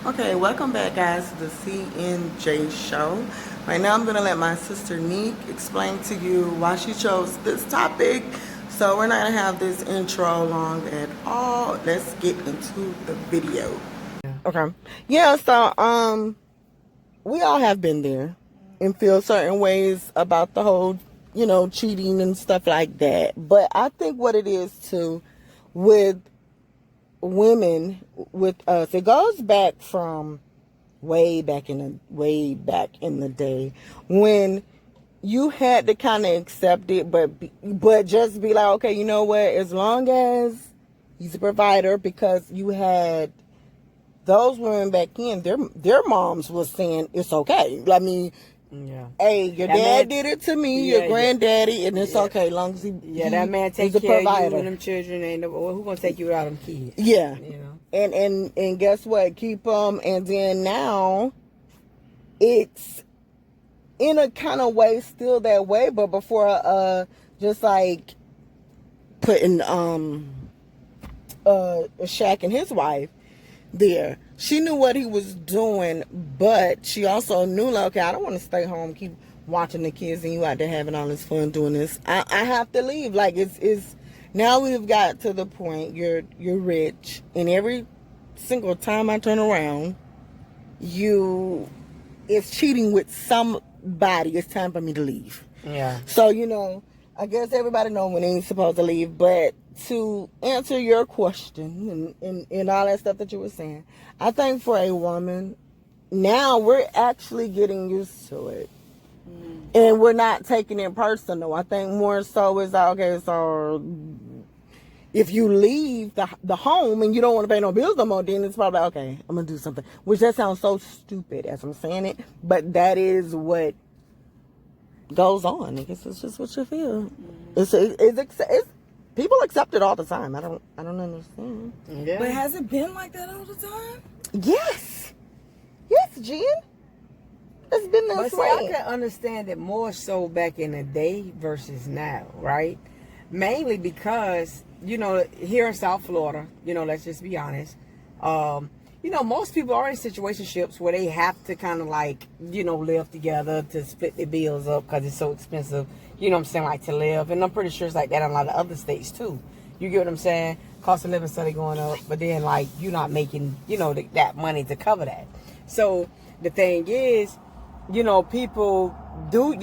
Okay, welcome back guys to the CNJ show. Right now I'm going to let my sister Neek explain to you why she chose this topic. So we're not going to have this intro long at all. Let's get into the video. Okay. Yeah, so we all have been there and feel certain ways about the whole, cheating and stuff like that. But I think what it is too with women, with us, it goes back from way back in the day when you had to kind of accept it, but just be like, okay, you know what? As long as he's a provider, because you had those women back in, their moms was saying it's okay. I mean, yeah. Hey, your dad did it to me, your granddaddy, and it's okay, as long as that man take care of you and them children. Ain't who gonna take you without them kids? Yeah, and guess what? Keep them. And then now, it's in a kind of way still that way, but before, just like putting Shaq and his wife there. She knew what he was doing, but she also knew, like, okay, I don't want to stay home, keep watching the kids, and you out there having all this fun doing this. I have to leave. Like, it's now we've got to the point, you're rich, and every single time I turn around, it's cheating with somebody. It's time for me to leave. Yeah. So, I guess everybody knows when they ain't supposed to leave, but to answer your question and all that stuff that you were saying, I think for a woman, now we're actually getting used to it. And we're not taking it personal. I think more so is, okay, so if you leave the home and you don't want to pay no bills no more, then it's probably, okay, I'm going to do something. Which that sounds so stupid as I'm saying it, but that is what goes on. I guess it's just what you feel. It's people accept it all the time. I don't understand. Yeah. But has it been like that all the time? Yes, Jen. It's been this way. I can understand it more so back in the day versus now, right? Mainly because here in South Florida, let's just be honest. Most people are in situationships where they have to kind of like, live together to split their bills up because it's so expensive, like to live. And I'm pretty sure it's like that in a lot of other states too. You get what I'm saying? Cost of living study going up, but then like you're not making, that money to cover that. So the thing is, people do,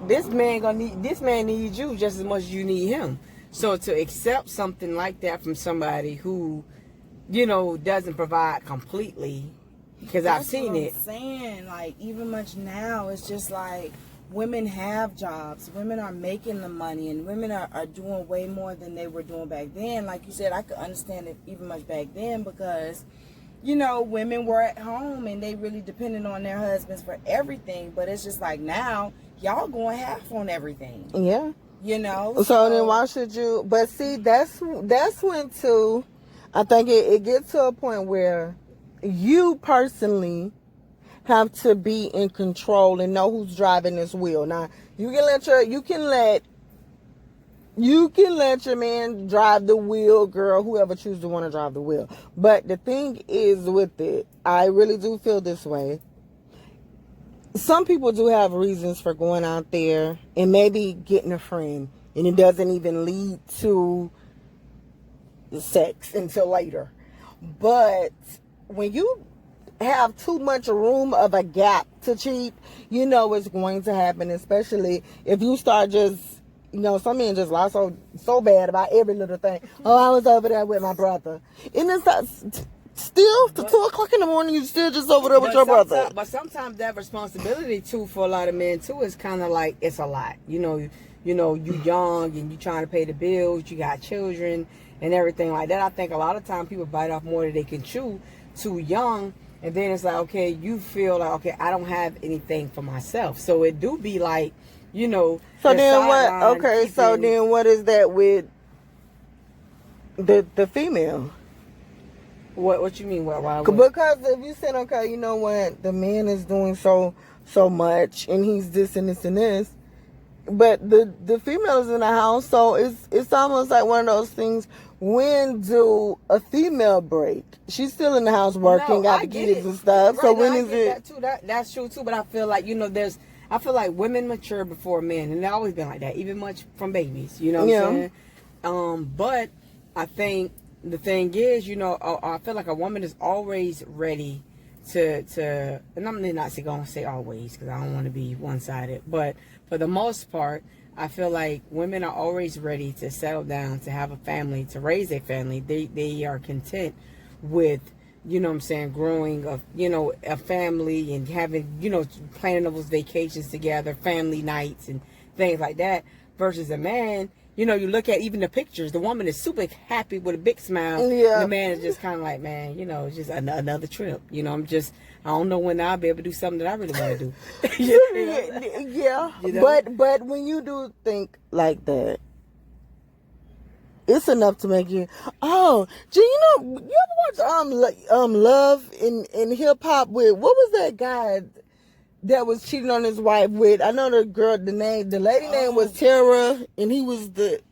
this man needs you just as much as you need him. So to accept something like that from somebody who, doesn't provide completely, because I've seen it. I'm saying, like, even much now, it's just like women have jobs, women are making the money, and women are doing way more than they were doing back then. Like you said, I could understand it even much back then because, women were at home and they really depended on their husbands for everything. But it's just like now, y'all going half on everything. Yeah. So then why should you? But see, that's when too. I think it gets to a point where you personally have to be in control and know who's driving this wheel. Now, you can let your man drive the wheel, girl, whoever chooses to want to drive the wheel. But the thing is with it, I really do feel this way. Some people do have reasons for going out there and maybe getting a friend, and it doesn't even lead to sex until later. But when you have too much room of a gap to cheat, it's going to happen, especially if you start just, some men just lie so bad about every little thing. Oh, I was over there with my brother. And it's still to 2 o'clock in the morning, you still just over there with your brother. But sometimes that responsibility too for a lot of men too is kind of like, it's a lot. You young and you trying to pay the bills, you got children and everything like that. I think a lot of times people bite off more than they can chew too young. And then it's like, okay, you feel like, okay, I don't have anything for myself. So it do be like, So then what? Okay, so then what is that with the female? What you mean? Why? Because if you said, okay, you know what, the man is doing so much, and he's this and this and this, but the female is in the house, so it's almost like one of those things when do a female break? She's still in the house working, got the kids and stuff. Right, so when I is get it? that too. That's true too. But I feel like, you know, I feel like women mature before men, and they've always been like that, even much from babies. You know what I'm saying? But I think the thing is, you know, I feel like a woman is always ready to, and I'm not going to say always because I don't want to be one-sided, but for the most part, I feel like women are always ready to settle down, to have a family, to raise a family. They are content with, you know what I'm saying, growing a family and having, you know, planning those vacations together, family nights and things like that, versus a man. You know, you look at even the pictures, the woman is super happy with a big smile. Yeah. The man is just kind of like, man, you know, it's just another trip. You know, I don't know when I'll be able to do something that I really want to do. Yeah. You know? But when you do think like that, it's enough to make you, oh, do you know, you ever watch Love in Hip Hop with, what was that guy that was cheating on his wife with? I know the lady name was Tara, and he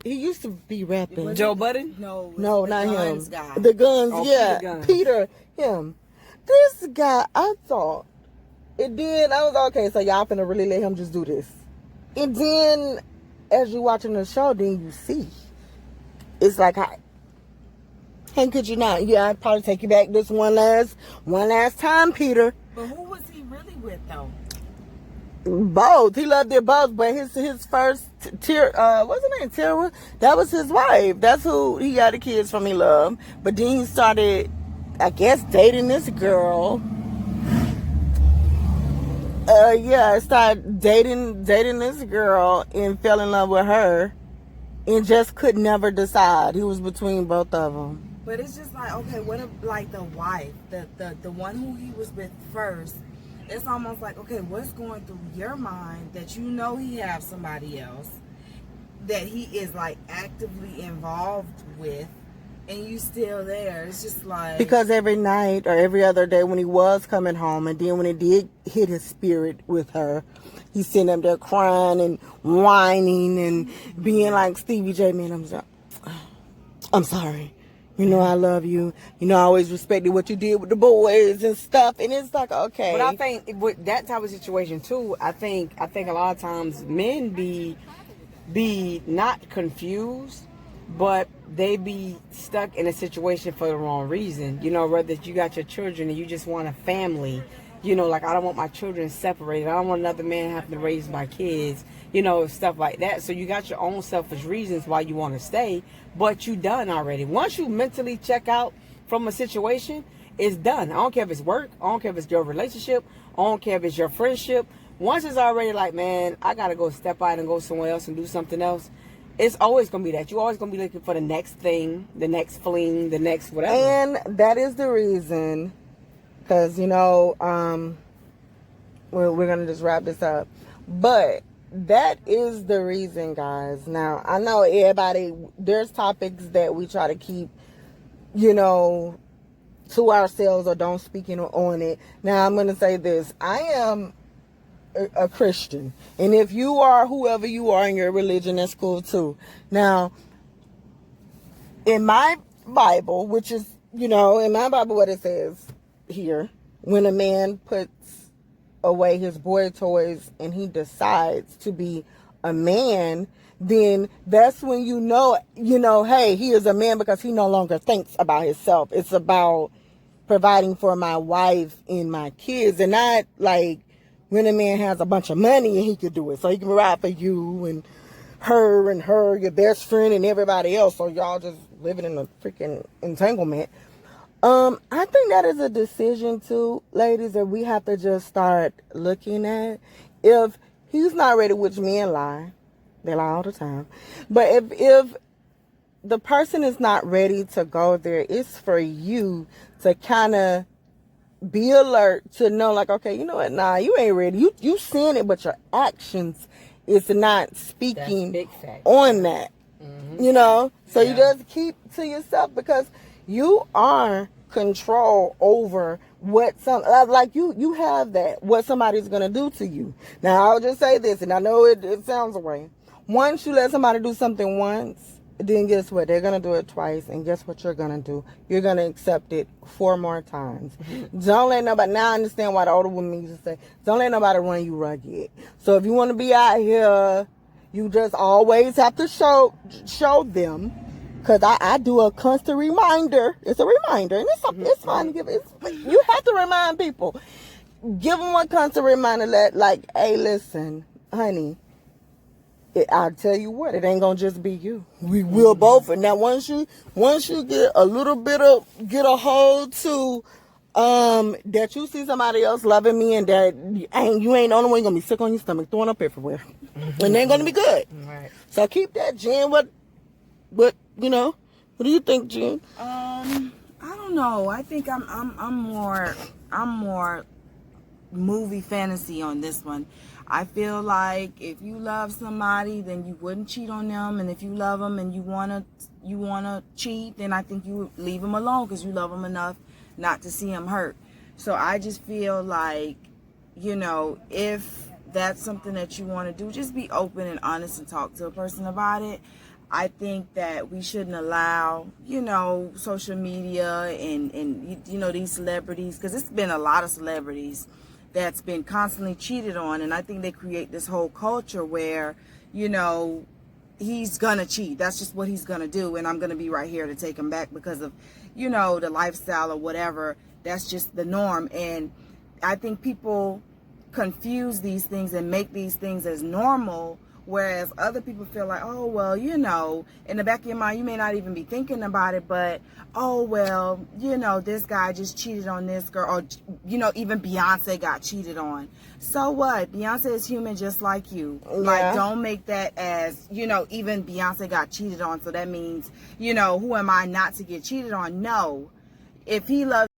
used to be rapping. Joe Budden? No, the not Guns him. guy. The Guns, yeah. Peter Guns. Peter, him. This guy, I thought, I was okay, so y'all finna really let him just do this. And then, as you watching the show, then you see. It's like, hey, could you not? Yeah, I'd probably take you back this one last time, Peter. But who was he really with, though? Both. He loved it both, but his first what's her name? Tara? That was his wife. That's who he got the kids from. He loved. But then he started, I guess, dating this girl. I started dating this girl and fell in love with her, and just could never decide. He was between both of them. But it's just like, okay, what if, like, the wife, the one who he was with first, it's almost like, okay, what's going through your mind that you know he has somebody else that he is, like, actively involved with, and you still there? It's just like... Because every night or every other day when he was coming home, and then when it did hit his spirit with her, he's sitting up there crying and whining and being like, Stevie J, man, I'm sorry. You know I love you. You know I always respected what you did with the boys and stuff. And it's like, okay. But I think with that type of situation too, I think a lot of times men be not confused, but they be stuck in a situation for the wrong reason. You know, whether you got your children and you just want a family. You know, like, I don't want my children separated. I don't want another man having to raise my kids. You know, stuff like that. So you got your own selfish reasons why you want to stay, but you done already. Once you mentally check out from a situation, it's done. I don't care if it's work. I don't care if it's your relationship. I don't care if it's your friendship. Once it's already like, man, I got to go step out and go somewhere else and do something else, it's always going to be that. You're always going to be looking for the next thing, the next fling, the next whatever. And that is the reason, because, you know, we're going to just wrap this up. But that is the reason, guys. Now, I know everybody, there's topics that we try to keep, you know, to ourselves or don't speak on it. Now, I'm going to say this. I am a Christian. And if you are whoever you are in your religion, that's cool too. Now, in my Bible, which is, you know, in my Bible, what it says here, when a man puts away his boy toys and he decides to be a man, then that's when you know, hey, he is a man because he no longer thinks about himself. It's about providing for my wife and my kids, and not like when a man has a bunch of money and he could do it. So he can provide for you and her, your best friend and everybody else. So y'all just living in a freaking entanglement. I think that is a decision too, ladies, that we have to just start looking at. If he's not ready, which men lie, they lie all the time. But if the person is not ready to go there, it's for you to kind of be alert to know, like, okay, you know what? Nah, you ain't ready. You saying it, but your actions is not speaking on that. Mm-hmm. You know? So you just keep to yourself, because you are control over what you have that, what somebody's going to do to you. Now, I'll just say this, and I know it sounds away. Once you let somebody do something once, then guess what? They're going to do it twice. And guess what you're going to do? You're going to accept it 4 more times. Don't let nobody, now I understand why the older women used to say, don't let nobody run you rugged. So if you want to be out here, you just always have to show them. Because I do a constant reminder. It's a reminder. And it's fine to give it. You have to remind people. Give them a constant reminder that, like, hey, listen, honey, I'll tell you what, it ain't gonna just be you. We will both. And now once you get a little bit of, get a hold to, that you see somebody else loving me and that you ain't the only one, gonna be sick on your stomach, throwing up everywhere. And it ain't gonna be good. Right. So keep that, Jen. What, you know, what do you think, Jen? I don't know. I think I'm more movie fantasy on this one. I feel like if you love somebody, then you wouldn't cheat on them, and if you love them and you wanna cheat, then I think you would leave them alone because you love them enough not to see them hurt. So I just feel like, you know, if that's something that you want to do, just be open and honest and talk to a person about it. I think that we shouldn't allow, you know, social media and you know, these celebrities, because it's been a lot of celebrities that's been constantly cheated on, and I think they create this whole culture where, you know, he's gonna cheat. That's just what he's gonna do, and I'm gonna be right here to take him back because of, you know, the lifestyle or whatever. That's just the norm, and I think people confuse these things and make these things as normal, whereas other people feel like, oh, well, you know, in the back of your mind, you may not even be thinking about it, but, oh, well, you know, this guy just cheated on this girl, or, you know, even Beyonce got cheated on. So what? Beyonce is human just like you. Yeah. Like, don't make that as, you know, even Beyonce got cheated on, so that means, you know, who am I not to get cheated on? No. If he loves